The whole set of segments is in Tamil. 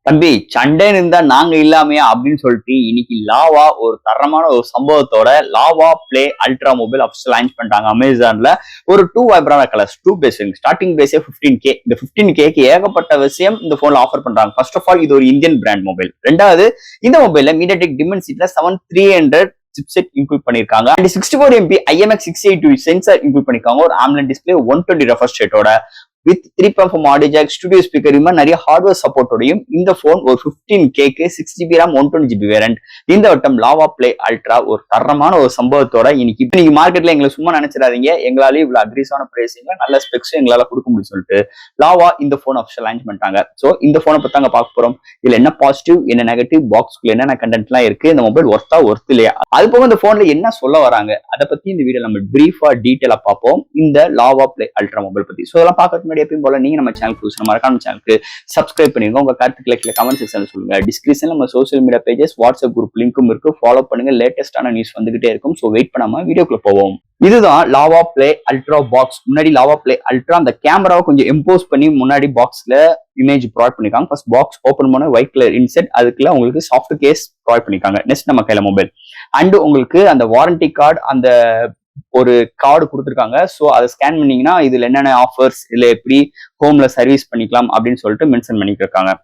தம்பி சண்டைன்னு இருந்தா நாங்க இல்லாமையா அப்படின்னு சொல்லிட்டு இன்னைக்கு லாவா ஒரு தரமான ஒரு சம்பவத்தோட Lava play ultra mobile official launch பண்ணிட்டாங்க அமேசான்ல. ஒரு two vibrant colours, two base, starting பேஸே 15K. இந்த 15K ஏகப்பட்ட விஷயம் இந்த போன்ல ஆஃபர் பண்றாங்க. ஃபர்ஸ்ட் ஆஃப் ஆல் இது ஒரு இந்தியன் பிராண்ட் மொபைல். ரெண்டாவது, இந்த மொபைல்ல மீடியாடெக் டிமென்சிட்டில 7300 சிப்செட் இன்க்ளூட் பண்ணிருக்காங்க. And 64MP IMX 682 sensor include பண்ணிருக்காங்க. ஒரு AMOLED டிஸ்பிளே 120 ரெஃப்ரெஷ் ரேட்டோட with 3.4 audio jack, studio speaker, இது மாதிரி நிறைய ஹார்ட்வேர் சப்போர்ட்டோடையும் இந்த போன் ஒரு 15K 6GB RAM 120GB variant. இந்த வட்டம் லாவா பிளே அல்ட்ரா ஒரு தரமான ஒரு சம்பவத்தோட இன்னைக்கு மார்க்கெட்ல எங்களை சும்மா நினைச்சிடாதீங்க, எங்களாலே இவ்வளவு அக்ரீஸான பிரைசிங்ல நல்ல ஸ்பெக்ஸும் எங்களால கொடுக்க முடியும் சொல்லிட்டு லாவா இந்த போன் அஃபிஷியல் லான்ச் பண்ணிட்டாங்க. சோ இந்த போனை பத்தி தாங்க பார்க்க போறோம். இதுல என்ன பாசிட்டிவ், என்ன நெகட்டிவ், பாக்ஸ்க்குள்ள என்னென்ன கண்டென்ட் எல்லாம் இருக்கு, இந்த மொபைல் ஒர்த் இல்லையா, அது போக இந்த போன்ல என்ன சொல்ல வராங்க, அதை பத்தி இந்த வீடியோ நம்ம பிரீஃபா டீடைலா பார்ப்போம். இந்த லாவா பிளே அல்ட்ரா மொபைல் பத்தி சோ இதெல்லாம் பார்க்கறதுக்கு எப்பயும் போல நீங்க நம்ம சேனலுக்கு மறக்காம சேனலுக்கு சப்ஸ்கிரைப் பண்ணிருங்க. உங்க கருத்துக்களை கீழே கமெண்ட் செக்ஷன்ல சொல்லுங்க. டிஸ்கிரிப்ஷன்ல நம்ம social media pages, WhatsApp group லிங்க்கும் இருக்கு. ஃபாலோ பண்ணுங்க, லேட்டஸ்டான நியூஸ் வந்துகிட்டே இருக்கும். சோ வெயிட் பண்ணாம வீடியோக்குள்ள போவோம். இதுதான் லாவா பிளே அல்ட்ரா பாக்ஸ். முன்னாடி லாவா பிளே அல்ட்ரா அந்த கேமராவை கொஞ்சம் இம்போஸ் பண்ணி முன்னாடி பாக்ஸ்ல இமேஜ் ப்ரொவைட் பண்ணிருக்காங்க. ஃபர்ஸ்ட் பாக்ஸ் ஓபன் பண்ண ஒயிட் கலர் இன்செட், அதுக்குள்ள உங்களுக்கு சாஃப்ட் கேஸ் ப்ரொவைட் பண்ணிருக்காங்க. நெக்ஸ்ட் நம்ம கையில மொபைல் அண்ட் உங்களுக்கு அந்த வாரண்டி கார்டு, அந்த ஒரு கார்டு கொடுத்துருக்காங்க. ஸோ அதை ஸ்கேன் பண்ணீங்கன்னா இதுல என்னென்ன ஆஃபர்ஸ், இதுல எப்படி ஹோம்ல சர்வீஸ் பண்ணிக்கலாம் அப்படின்னு சொல்லிட்டு மென்ஷன் பண்ணிருக்காங்க.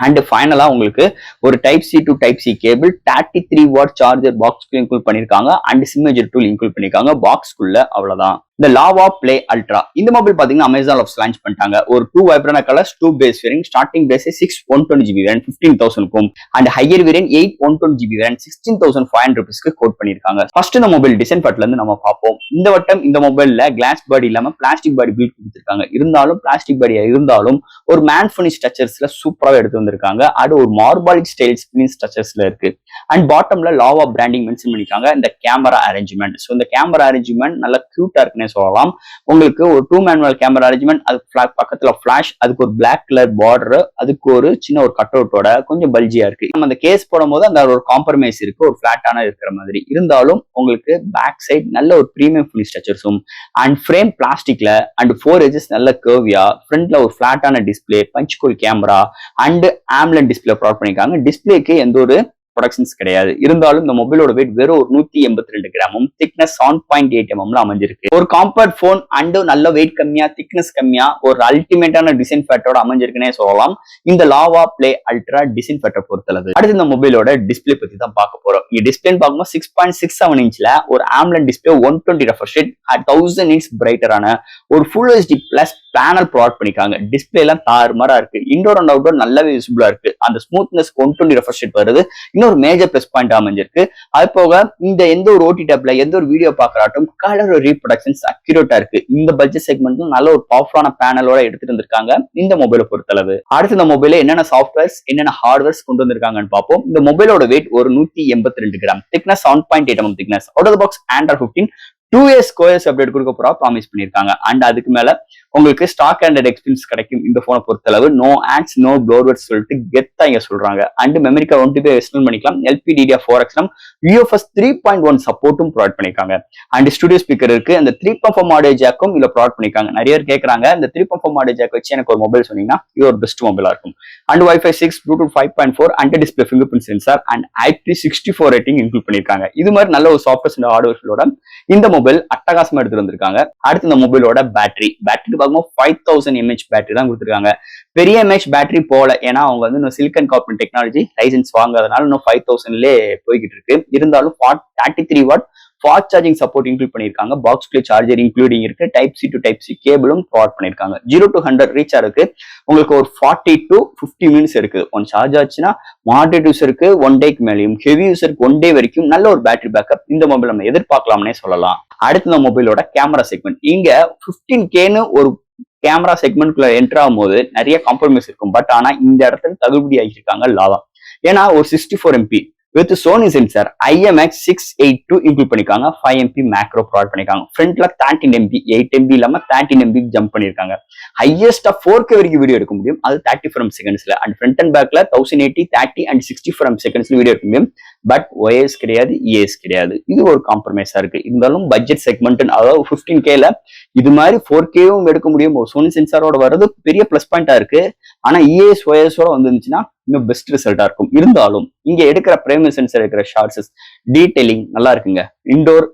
அண்ட் ஃபைனலா உங்களுக்கு ஒரு type C to type C cable, 33 watt charger பாக்ஸ்க்குள்ள இன்க்ளூட் பண்ணிருக்காங்க. அண்ட் சிம்மேஜர் டூல் இன்க்ளூட் பண்ணிருக்காங்க பாக்ஸ்க்குள்ள. அவ்வளவுதான் இந்த லாவா பிளே அல்ட்ரா. இந்த மொபைல் பாத்தீங்கன்னா அமேசான்ல லான்ச் பண்ணிட்டாங்க. ஒரு two vibrant colours, two base variant. Starting base 6/120GB variant 15,000க்கும் and higher variant 8/120GB variant 16,500 rupeesக்கு கோட் பண்ணிருக்காங்க. ஃபர்ஸ்ட் இந்த மொபைல் டிசைன் பார்ட்ல இருந்து நம்ம பார்ப்போம். இந்த வட்டம் இந்த மொபைல்ல கிளாஸ் பாடி இல்லாம பிளாஸ்டிக் பாடி பில்ட் கொடுத்திருக்காங்க. இருந்தாலும் பிளாஸ்டிக் பாடியா இருந்தாலும் ஒரு மேன் ஃபினிஷ் ஸ்ட்ரக்சர்ஸ்ல சூப்பராக எடுத்து வந்திருக்காங்க. அது ஒரு மார்பாலிக் ஸ்டைல் ஸ்கிரீன் ஸ்ட்ரக்சர்ஸ்ல இருக்கு. அண்ட் பாட்டம்ல லாவா பிராண்டிங் மென்ஷன் பண்ணிருக்காங்க. இந்த கேமரா அரேஞ்ச்மெண்ட், ஸோ இந்த கேமரா அரேஞ்ச்மெண்ட் நல்ல கியூட்டா இருக்குன்னு சொல்லலாம். உங்களுக்கு ஒரு 2 மேனுவல் கேமரா அரேஞ்ச்மெண்ட், அது பக்கத்துல ஃபிளாஷ், அதுக்கு ஒரு பிளாக் கலர் பார்டர், அதுக்கு ஒரு சின்ன ஒரு கட் அவுட்டோட கொஞ்சம் பல்ஜியா இருக்கு. நம்ம அந்த கேஸ் போடும்போது அந்த ஒரு காம்ப்ரமைஸ் இருக்கு, ஒரு பிளாட்டான இருக்கிற மாதிரி. இருந்தாலும் உங்களுக்கு பேக் சைட் நல்ல ஒரு பிரீமியம் ஃபினிஷ் ஸ்ட்ரக்சர்ஸும் அண்ட் ஃப்ரேம் பிளாஸ்டிக்ல அண்ட் 4 edges நல்ல கர்வியா, ஃப்ரண்ட்ல ஒரு பிளாட்டான display, punch hole camera and AMOLED display provide பண்ணிருக்காங்க. டிஸ்பிளேக்கு எந்த ஒரு ப்ரொடக்ஷன்ஸ் கிடையாது. இருந்தாலும் இந்த மொபைலோட வெயிட் வெறும் ஒரு 182 கிராமும், திக்னஸ் 7.8 mm அமைஞ்சிருக்கு. ஒரு காம்பேக்ட் போன் அண்ட் நல்ல வெயிட் கம்மியா, திக்னஸ் கம்மியா, ஒரு அல்டிமேட்டான டிசைன் ஃபேக்டரோட அமைஞ்சிருக்குன்னே சொல்லலாம் இந்த Lava play ultra design factor பொறுத்தளவு. அடுத்து இந்த மொபைலோட டிஸ்பிளே பத்தி தான் பார்க்க போறோம். இங்க டிஸ்பிளே பார்க்கும்போது 6.67 இன்ச்ல ஒரு AMOLED display 120 refresh rate, 1000 nits பிரைட்டரான ஒரு full HD plus panel provide பண்ணிருக்காங்க. டிஸ்பிளே எல்லாம் தாறுமாறா இருக்கு. இன்டோர் அண்ட் அவுட்டோர் நல்லாவே விசிபிளா இருக்கு. அந்த ஸ்மூத்னஸ் 120 ரெஃப்ரெஷ் ரேட் வருது, இன்னொரு மேஜர் பிளஸ் பாயிண்ட் அமைஞ்சிருக்கு. அது போக இந்த எந்த ஒரு ஓடி டேப்ல எந்த ஒரு வீடியோ பாக்குறாட்டும் கலர் ரீப்ரொடக்ஷன்ஸ் அக்யூரேட்டா இருக்கு. இந்த பட்ஜெட் செக்மெண்ட் நல்ல ஒரு பவர்ஃபுல்லான பேனலோட எடுத்துட்டு வந்திருக்காங்க இந்த மொபைலை பொறுத்தளவு. அடுத்து இந்த மொபைல என்னென்ன சாஃப்ட்வேர்ஸ், என்னென்ன ஹார்ட்வேர்ஸ் கொண்டு வந்திருக்காங்கன்னு பார்ப்போம். இந்த மொபைலோட வெயிட் ஒரு 182 gram, thickness 7.8 mm thickness. Out of the box Android 15 2 years கோஎஸ் அப்டேட் கொடுக்க போறா ப்ராமிஸ் பண்ணிருக்காங்க. அண்ட் அதுக்கு மேல உங்களுக்கு ஸ்டாக் ஆண்ட்ராய்டு எக்ஸ்பீரியன்ஸ் கிடைக்கும் இந்த போனை பொறுத்தளவு. நோ ஆட்ஸ், நோ ப்ளோர்வேர்ஸ் சொல்லிட்டு கெத்தா இங்க சொல்றாங்க. And memory card 1 GB external பண்ணிக்கலாம். LPDDR4X UFS 3.1 சப்போர்ட்டும் ப்ரொவைட் பண்ணிருக்காங்க. அண்ட் ஸ்டுடியோ ஸ்பீக்கர் இருக்கு. அந்த 3.4 ஆடியோ ஜாக்கும் இதுல ப்ரொவைட் பண்ணிருக்காங்க. நிறைய பேர் கேட்கறாங்க இந்த 3.4 ஆடியோ ஜாக் வச்சு எனக்கு ஒரு மொபைல் சொன்னீங்கன்னா இது ஒரு பெஸ்ட் மொபைலா இருக்கும். And Wi-Fi 6, Bluetooth 5.4, and display finger print sensor and IP64 rating include பண்ணிருக்காங்க. இது மாதிரி நல்ல ஒரு சாஃப்ட்வேர்ஸ் அண்ட் ஹார்ட்வேர்ஸோட இந்த மொபைல் அட்டகாசமா எடுத்து வந்திருக்காங்க. அடுத்து இந்த மொபைலோட பேட்டரி பார்க்கும்போது 5000 mAh பேட்டரி தான் கொடுத்துருக்காங்க. பெரிய mAh பேட்டரி போல, ஏன்னா அவங்க வந்து இன்னும் சிலிக்கன் கார்பன் டெக்னாலஜி லைசன்ஸ் வாங்காதனால இன்னும் 5000லே போய்கிட்டு இருக்கு. இருந்தாலும் 33 watt fast charging support include பண்ணிருக்காங்க. பாக்ஸ்க்குள்ளே சார்ஜர் இன்க்ளூடிங் இருக்கு. Type C to type C கேபிளும் ப்ரொவைட் பண்ணிருக்காங்க. 0 to 100 ரீச் ஆருக்கு உங்களுக்கு ஒரு 40 to 50 மினிட்ஸ் இருக்கு. ஒன் சார்ஜ் ஆச்சுன்னா மாடரேட் யூசருக்கு 1 டேக்கு மேலேயும், ஹெவி யூசருக்கு 1 டே வரைக்கும் நல்ல ஒரு பேட்டரி பேக்கப் இந்த மொபைல் நம்ம எதிர்பார்க்கலாம்னே சொல்லலாம். அடுத்த இந்த மொபைலோட கேமரா செக்மெண்ட். இங்க 15Kன்னு ஒரு கேமரா செக்மெண்ட்குள்ள என்டர் ஆகும் போது நிறைய காம்ப்ரமைஸ் இருக்கும். பட் ஆனா இந்த இடத்துல தகுதி ஆகியிருக்காங்க லாவா. ஏன்னா ஒரு 64MP with Sony sensor IMX 682 include பண்ணிருக்காங்க. 5MP மேக்ரோ ப்ரொவைட் பண்ணிருக்காங்க. ஃப்ரண்ட்ல 13MP, 8MP இல்லாம 13MP ஜம்ப் பண்ணிருக்காங்க. ஹையஸ்டா 4K வரைக்கும் வீடியோ எடுக்க முடியும். அது 30 frames secondsல. அண்ட் ஃப்ரண்ட் அண்ட் பேக்ல 1080, 30 அண்ட் 60 frames secondsல வீடியோ எடுக்க முடியும். பட் ஒய்எஸ் கிடையாது, இஎஸ் கிடையாது. இது ஒரு காம்ப்ரமைஸா இருக்கு. இருந்தாலும் பட்ஜெட் செக்மெண்ட், அதாவது 15Kல இது மாதிரி 4Kவும் எடுக்க முடியும். சோனி சென்சாரோட வர்றது பெரிய பிளஸ் பாயிண்டா இருக்கு. ஆனா இஎஸ் ஒய்எஸோட வந்துருந்துச்சுன்னா இன்னும் பெஸ்ட் ரிசல்ட்டா இருக்கும். இருந்தாலும் இங்க எடுக்கிற பிரைமரி சென்சர் இருக்கிற ஷார்ட்ஸ் டீடைலிங் நல்லா இருக்குங்க. இன்டோர்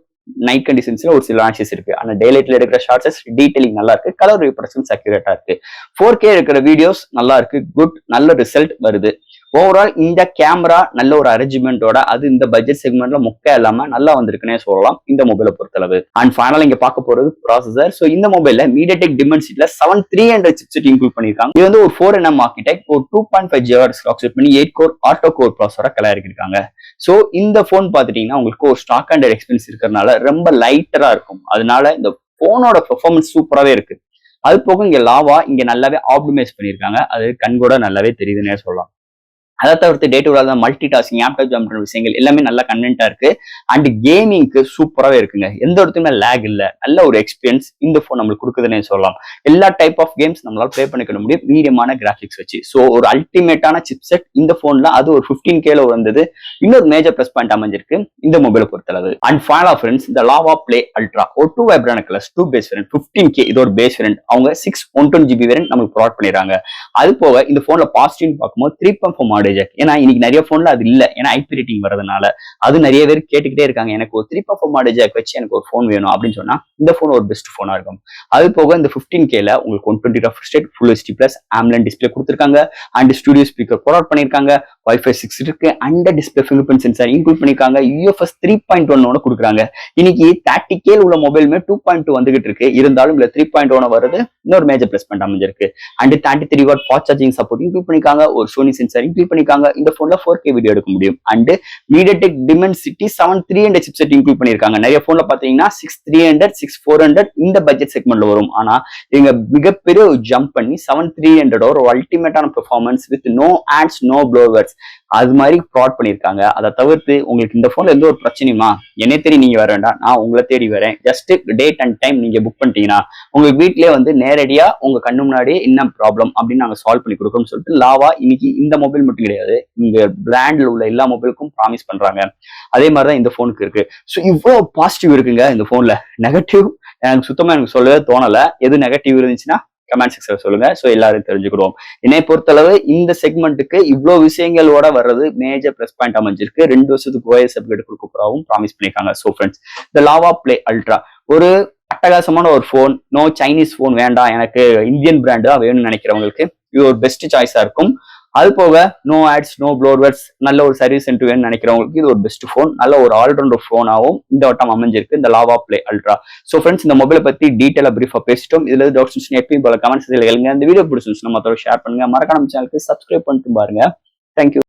நைட் கண்டிஷன்ஸ்ல ஒரு சில ஆன்சஸ் இருக்கு. ஆனா டேலைட்ல இருக்கிற ஷார்ட்ஸ் டீடைலிங் நல்லா இருக்கு. கலர் ரீப்ரசன்ஸ் அக்யூரேட்டா இருக்கு. 4K இருக்கிற வீடியோஸ் நல்லா இருக்கு. குட், நல்ல ரிசல்ட் வருது. ஓவரால் இந்த கேமரா நல்ல ஒரு அரேஞ்ச்மெண்டோட அது இந்த பட்ஜெட் செக்மெண்ட்ல முக்கியம் இல்லாம நல்லா வந்திருக்குன்னே சொல்லலாம் இந்த மொபைலை பொறுத்தளவு. அண்ட் ஃபைனலா இங்க பார்க்க போறது ப்ராசஸர். ஸோ இந்த மொபைல்ல MediaTek Dimensity 7300 சிப்செட் இன்க்ளூட் பண்ணிருக்காங்க. இது வந்து ஒரு 4nm ஆர்கிடெக்ட், ஒரு 2.5 GHz கிளாக் செட் பண்ணி 8 கோர் ஆட்டோ கோர் ப்ராசஸரா கலரிருக்காங்க. ஸோ இந்த போன் பாத்துட்டீங்கன்னா உங்களுக்கு ஒரு ஸ்டாக் அண்ட் எக்ஸ்பென்ஸ் இருக்கிறதுனால ரொம்ப லைட்டரா இருக்கும். அதனால இந்த போனோட பெர்ஃபார்மன்ஸ் சூப்பராகவே இருக்கு. அது போக இங்க லாவா இங்க நல்லாவே ஆப்டிமைஸ் பண்ணியிருக்காங்க. அது கண் கூட நல்லாவே தெரியுதுன்னே சொல்லலாம். அதை தவிர்த்து day to day multitasking, app type jump விஷயங்கள் எல்லாமே நல்ல கண்டென்ட்டா இருக்கு. அண்ட் கேமிங்க்கு சூப்பராகவே இருக்குங்க. எந்த இடத்துக்குமே லேக் இல்லை. நல்ல ஒரு எக்ஸ்பீரியன்ஸ் இந்த ஃபோன் நம்மளுக்கு கொடுக்குதுன்னே சொல்லலாம். எல்லா டைப் ஆஃப் கேம்ஸ் நம்மளால ப்ளே பண்ணிக்க முடியும் மீடியமான கிராஃபிக்ஸ் வச்சு. ஸோ ஒரு அல்டிமேட்டான சிப்செட் இந்த ஃபோன்ல, அது ஒரு 15Kல வந்தது இன்னொரு மேஜர் ப்ளஸ் பாயிண்ட் அமைஞ்சிருக்கு இந்த மொபைலை பொறுத்தளவு. அண்ட் ஃபைனலா ஃப்ரெண்ட்ஸ், இந்த லாவா பிளே அல்ட்ரா ஒரு 2 வைப்ரான கலர்ஸ், 2 பேஸ் வேரியன்ட், 15K இது ஒரு பேஸ் வேரியன்ட். அவங்க 6/120GB வேரியன்ட் நமக்கு ப்ரொவைட் பண்ணிடுறாங்க. அது போக இந்த ஃபோன்ல பாசிட்டிவ் பார்க்கும்போது 3.4 மாடேஜ். ஏன்னா இன்னைக்கு நிறைய போன்ல அது இல்ல. ஏன்னா ஐபி ரேட்டிங் வரதுனால அது நிறைய பேர் கேட்டுக்கிட்டே இருக்காங்க. எனக்கு ஒரு 3.4 மாடேஜ் வச்சு எனக்கு ஒரு போன் வேணும் அப்படின்னு சொன்னா இந்த போன் ஒரு பெஸ்ட் போனா இருக்கும். அது போக இந்த 15Kல உங்களுக்கு 120 refresh rate, full HD plus AMOLED display கொடுத்திருக்காங்க. அண்ட் ஸ்டுடியோ ஸ்பீக்கர் ப்ரொவைட் பண்ணிருக்காங்க. Wi-Fi 6 இருக்கு. And display finger print sensor include பண்ணிருக்காங்க. UFS 3.1 கொடுக்குறாங்க. இன்னைக்கு 30K உள்ள மொபைலுமே 2.2 வந்துகிட்டு இருக்கு. இருந்தாலும் இல்ல 3.1 வருது இன்னொரு மேஜர் பிளஸ் பாயிண்ட் அமைஞ்சிருக்கு. And 33 watt fast charging support include பண்ணிருக்காங்க. ஒரு சோனி சென்சார் இன்க்ளூட் பண்ணிருக்காங்க. இந்த போன்ல 4K வீடியோ எடுக்க முடியும். And MediaTek Dimensity 7300 chipset include பண்ணிருக்காங்க. நிறைய போன்ல பாத்தீங்கன்னா 6300, 6400 இந்த பட்ஜெட் செக்மெண்ட்ல வரும். ஆனா இவங்க மிகப்பெரிய ஜம்ப் பண்ணி 7300 ஒரு அல்டிமேட்டான performance with no ads, no bloatware அது மாதிரி ப்ராட் பண்ணிருக்காங்க. அதை தவிர்த்து உங்களுக்கு இந்த போன்ல எந்த ஒரு பிரச்சனையுமா என்னை தேடி நீங்க வர வேண்டாம், நான் உங்களை தேடி வரேன். ஜஸ்ட் டேட் அண்ட் டைம் நீங்க புக் பண்ணிட்டீங்கன்னா உங்களுக்கு வீட்லயே வந்து நேரடியா உங்க கண்ணு முன்னாடியே என்ன ப்ராப்ளம் அப்படின்னு நாங்க சால்வ் பண்ணி கொடுக்கணும்னு சொல்லிட்டு லாவா இன்னைக்கு இந்த மொபைல் மட்டும் கிடையாது, இங்க பிராண்ட்ல உள்ள எல்லா மொபைலுக்கும் ப்ராமிஸ் பண்றாங்க. அதே மாதிரிதான் இந்த போனுக்கு இருக்கு. ஸோ இவ்வளவு பாசிட்டிவ் இருக்குங்க இந்த போன்ல. நெகட்டிவ் எனக்கு சுத்தமா எனக்கு சொல்லவே தோணல. எது நெகட்டிவ் இருந்துச்சுன்னா கமெண்ட் செக்ஷன்ல சொல்லுங்க. ஸோ எல்லாரும் தெரிஞ்சுக்கிடுவோம். என்னை பொறுத்தளவு இந்த செக்மெண்ட்டுக்கு இவ்வளவு விஷயங்களோட வர்றது மேஜர் பிளஸ் பாயிண்ட் அமைஞ்சிருக்கு. 2 வருஷத்துக்கு OS அப்கிரேட் கொடுக்கப்படாவும் ப்ராமிஸ் பண்ணிருக்காங்க. ஸோ ஃப்ரெண்ட்ஸ், இந்த லாவா பிளே அல்ட்ரா ஒரு அட்டகாசமான ஒரு போன். நோ சைனீஸ் போன் வேண்டாம், எனக்கு இந்தியன் பிராண்ட் தான் வேணும்னு நினைக்கிறவங்களுக்கு இது ஒரு பெஸ்ட் சாய்ஸா இருக்கும். அது போக நோ ஆட்ஸ், நோ ப்ளோவர்ஸ், நல்ல ஒரு சர்வீஸ் சென்டர் வேணும்னு நினைக்கிறவங்களுக்கு இது ஒரு பெஸ்ட் போன். நல்ல ஒரு ஆல்ரவுண்டர் போனாவும் இந்த வட்டம் அமைஞ்சிருக்கு இந்த Lava play ultra. So friends, இந்த மொபைலை பத்தி டீட்டெயிலா பிரீஃபா பேசிட்டோம். இதுல டவுட்ஸ் எப்பயும் போல கமெண்ட்ஸ் எழுங்க. இந்த வீடியோ பிடிச்சிருந்துச்சுன்னா மற்றவங்க ஷேர் பண்ணுங்க. மறக்காம சேனலுக்கு சப்ஸ்கிரைப் பண்ணிட்டு பாருங்க. தேங்க்யூ.